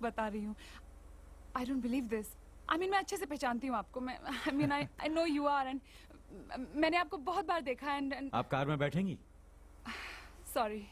सच बता रही हूँ। I don't believe this. I mean मैं अच्छे से पहचानती हूँ आपको। मैं I mean I know you are and मैंने आपको बहुत बार देखा एंड आप कार में बैठेंगी? Sorry.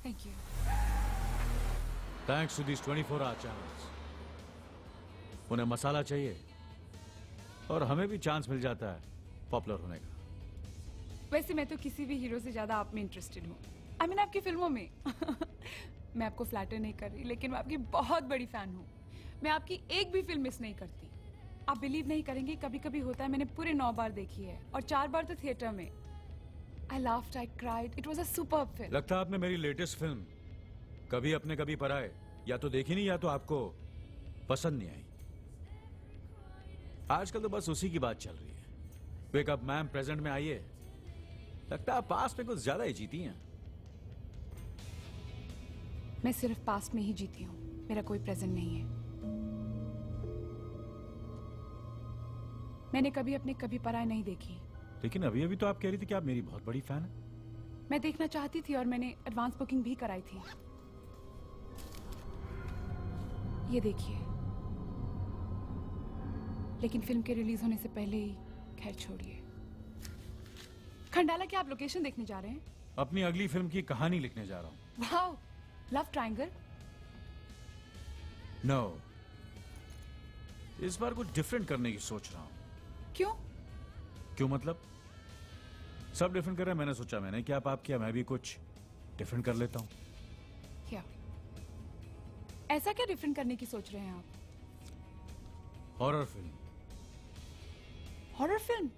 Thank you. Thanks to this 24 hour channels. उन्हें मसाला चाहिए और हमें भी चांस मिल जाता है पॉपुलर होने का। वैसे मैं तो किसी भी हीरो से ज्यादा आप में इंटरेस्टेड हूँ। आई मीन आपकी फिल्मों में। मैं आपको फ्लैटर नहीं कर रही, लेकिन मैं आपकी बहुत बड़ी फैन हूँ। मैं आपकी एक भी फिल्म मिस नहीं करती। आप बिलीव नहीं करेंगे, कभी कभी होता है मैंने पूरे 9 बार देखी है और 4 बार तो थिएटर में। I laughed, I cried, it was a superb film. लगता है आपने मेरी लेटेस्ट फिल्म कभी अपने कभी पराए या तो देखी नहीं या तो आपको पसंद नहीं आई। आजकल तो बस उसी की बात चल रही है। वेकअप मैम, प्रेजेंट में आइए। लगता है पास्ट में कुछ ज्यादा ही जीती हैं। मैं सिर्फ पास्ट में ही जीती हूँ, मेरा कोई प्रेजेंट नहीं है। मैंने कभी अपने कभी पराए नहीं देखी। लेकिन अभी अभी तो आप कह रही थी कि आप मेरी बहुत बड़ी फैन हैं। मैं देखना चाहती थी और मैंने एडवांस बुकिंग भी कराई थी। ये देखिए। लेकिन फिल्म के रिलीज होने से पहले ही, खैर छोड़िए। खंडाला, क्या आप लोकेशन देखने जा रहे हैं? अपनी अगली फिल्म की कहानी लिखने जा रहा हूं। Wow, love triangle? नो, इस बार कुछ डिफरेंट करने की सोच रहा हूं। क्यों? क्यों मतलब? सब डिफरेंट कर रहे हैं, मैंने सोचा मैंने क्या आप किया, मैं भी कुछ डिफरेंट कर लेता हूं। क्या? ऐसा क्या डिफरेंट करने की सोच रहे हैं आप? Horror film. Horror film?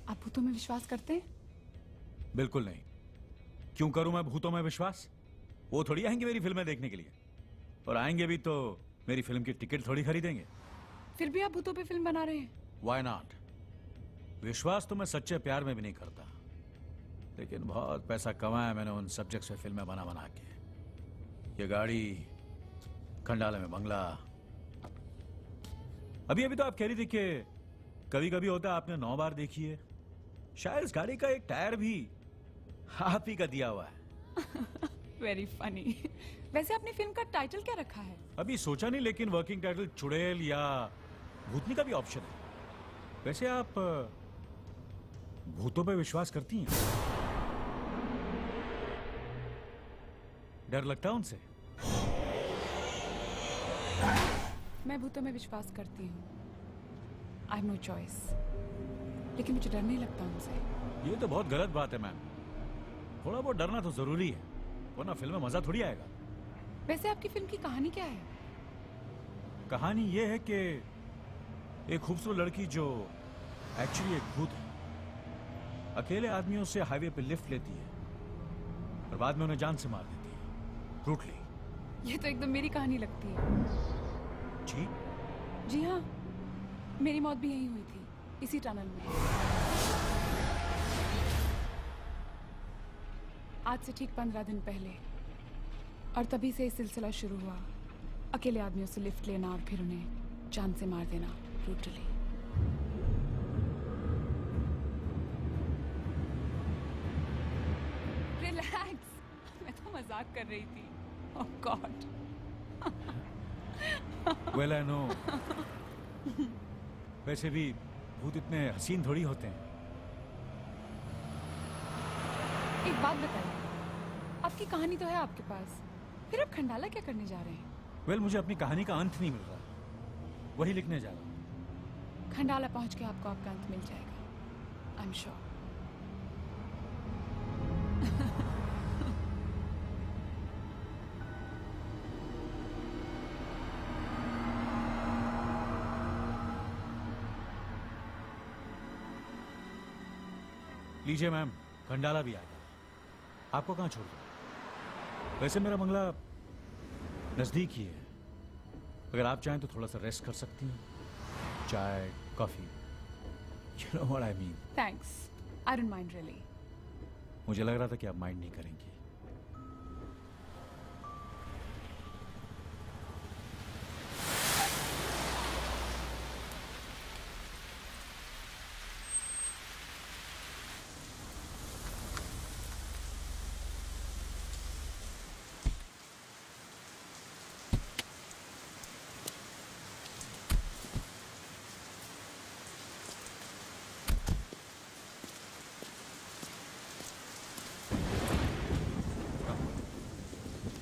आप भूतों में विश्वास करते हैं? बिल्कुल नहीं। क्यों करूं मैं भूतों में विश्वास? वो थोड़ी आएंगे मेरी फिल्में देखने के लिए, और आएंगे भी तो मेरी फिल्म की टिकट थोड़ी खरीदेंगे। फिर भी आप भूतों पे फिल्म बना रहे हैं? Why not? विश्वास तो मैं सच्चे प्यार में भी नहीं करता, लेकिन बहुत पैसा कमाया मैंने उन सब्जेक्ट्स पे फिल्में बना बना के। ये गाड़ी, खंडाला में बंगला। अभी अभी तो आप कह रही थी कि कभी कभी होता है, आपने 9 बार देखी है। शायद इस गाड़ी का एक टायर भी आप ही का दिया हुआ है। Very funny. वैसे आपने फिल्म का टाइटल क्या रखा है? अभी सोचा नहीं, लेकिन वर्किंग टाइटल चुड़ैल या भूतनी का भी ऑप्शन है। वैसे आप भूतों पे विश्वास करती हैं? डर लगता है उनसे? मैं भूतों में विश्वास करती हूँ। I have no choice. लेकिन मुझे डर नहीं लगता उनसे। ये तो बहुत गलत बात है मैम। थोड़ा बहुत डरना तो जरूरी है, वरना फिल्म में मजा थोड़ी आएगा। वैसे आपकी फिल्म की कहानी क्या है? कहानी ये है कि एक खूबसूरत लड़की जो एक्चुअली एक भूत है, अकेले आदमियों से हाईवे पे लिफ्ट लेती है और बाद में उन्हें जान से मार देती है, ब्रूटली। ये तो एकदम मेरी कहानी लगती है। जी? जी हाँ, मेरी मौत भी यहीं हुई थी, इसी टनल में। आज से ठीक 15 दिन पहले। और तभी से ये सिलसिला शुरू हुआ, अकेले आदमियों से लिफ्ट लेना और फिर उन्हें जान से मार देना, ब्रूटली। रिलैक्स, मैं तो मजाक कर रही थी। ओह गॉड। Well I know. वैसे भी भूत इतने हसीन थोड़ी होते हैं। एक बात बताइए, आपकी कहानी तो है आपके पास, फिर आप खंडाला क्या करने जा रहे हैं? वेल, मुझे अपनी कहानी का अंत नहीं मिल रहा, वही लिखने जा रहा हूं। खंडाला पहुंच के आपको आपका अंत मिल जाएगा, आई एम श्योर। लीजिए मैम, खंडाला भी आ गया। आपको कहाँ छोड़ दूं? वैसे मेरा बंगला नजदीक ही है, अगर आप चाहें तो थोड़ा सा रेस्ट कर सकती हैं। चाय, coffee, you know what I mean. Thanks, I don't mind really. मुझे लग रहा था कि आप माइंड नहीं करेंगी।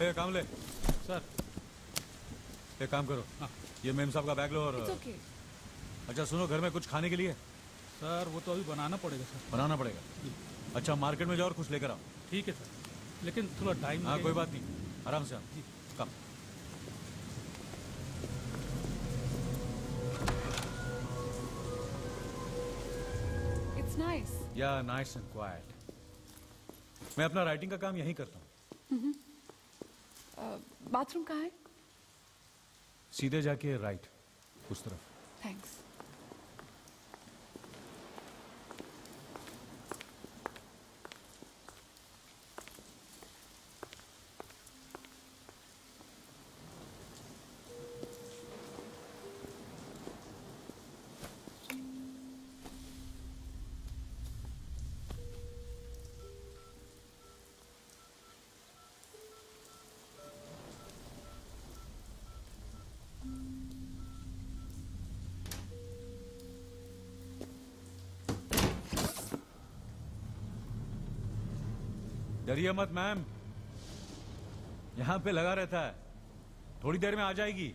ए, काम ले। सर। एक काम करो, हाँ। ये मेम साहब का बैग लो और इट्स ओके। अच्छा सुनो, घर में कुछ खाने के लिए सर वो तो अभी बनाना पड़ेगा सर। बनाना पड़ेगा। अच्छा मार्केट में जाओ और कुछ लेकर आओ। ठीक है सर, लेकिन थोड़ा टाइम हाँ कोई बात नहीं, आराम से आओ। कम। It's nice. या नाइस एंड क्वाइट। मैं अपना राइटिंग का काम यहीं करता हूँ। बाथरूम कहाँ है? सीधे जाके राइट, उस तरफ। थैंक्स। डरिए मत मैम, यहां पे लगा रहता है, थोड़ी देर में आ जाएगी।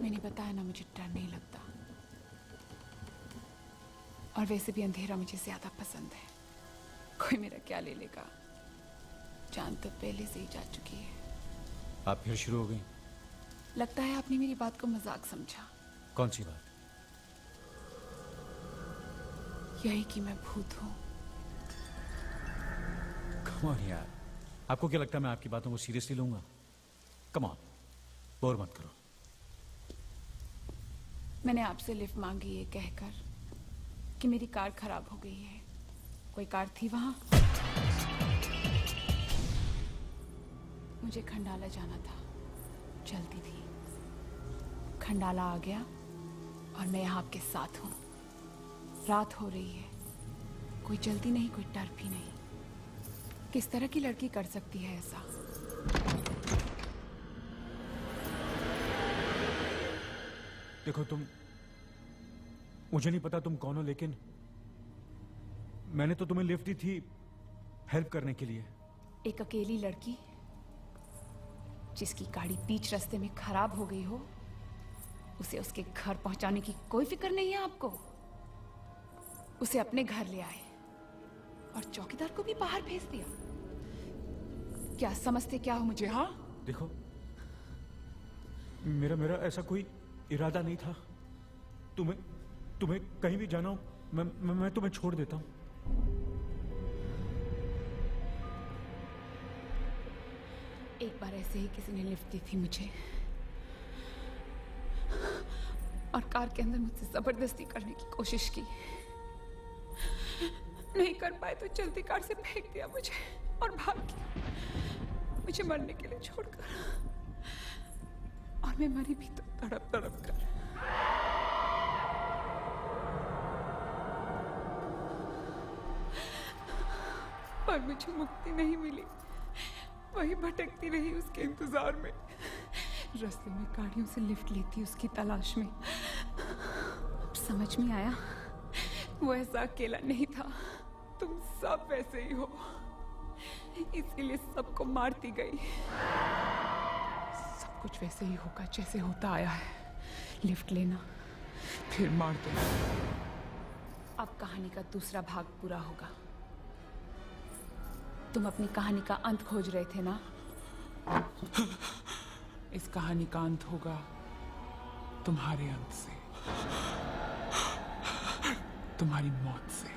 मैंने बताया ना, मुझे डर नहीं लगता, और वैसे भी अंधेरा मुझे ज्यादा पसंद है। कोई मेरा क्या ले लेगा, जान तो पहले से ही जा चुकी है। आप फिर शुरू हो गई। लगता है आपने मेरी बात को मजाक समझा। कौन सी बात? यही कि मैं भूत हूं। कम ऑन यार, आपको क्या लगता है मैं आपकी बातों को सीरियसली लूंगा? कम ऑन, बोर मत करो। मैंने आपसे लिफ्ट मांगी ये कहकर कि मेरी कार खराब हो गई है। कोई कार थी वहां? मुझे खंडाला जाना था, जल्दी थी। खंडाला आ गया और मैं यहाँ आपके साथ हूँ। रात हो रही है, कोई जल्दी नहीं, कोई डर भी नहीं। किस तरह की लड़की कर सकती है ऐसा? देखो तुम, मुझे नहीं पता तुम कौन हो, लेकिन मैंने तो तुम्हें लिफ्ट दी थी हेल्प करने के लिए। एक अकेली लड़की जिसकी गाड़ी बीच रास्ते में खराब हो गई हो, उसे उसके घर पहुंचाने की कोई फिक्र नहीं है आपको? उसे अपने घर ले आए और चौकीदार को भी बाहर भेज दिया। क्या समझते क्या हो मुझे? हाँ देखो, मेरा ऐसा कोई इरादा नहीं था। तुम्हें कहीं भी जाना हो, मैं तुम्हें छोड़ देता हूं। एक बार ऐसे ही किसी ने लिफ्ट दी थी मुझे, और कार के अंदर मुझसे जबरदस्ती करने की कोशिश की। नहीं कर पाए तो चलती कार से फेंक दिया मुझे और भाग गया, मुझे मरने के लिए छोड़कर। और मैं मरी भी तो तड़प तड़प कर। पर मुझे मुक्ति नहीं मिली, वही भटकती रही उसके इंतजार में। रास्ते में गाड़ियों से लिफ्ट लेती उसकी तलाश में। अब समझ में आया, वो ऐसा अकेला नहीं था, तुम सब वैसे ही हो। इसीलिए सबको मारती गई। सब कुछ वैसे ही होगा जैसे होता आया है। लिफ्ट लेना, फिर मार देना। अब कहानी का दूसरा भाग पूरा होगा। तुम अपनी कहानी का अंत खोज रहे थे ना? इस कहानी का अंत होगा तुम्हारे अंत से, तुम्हारी मौत से।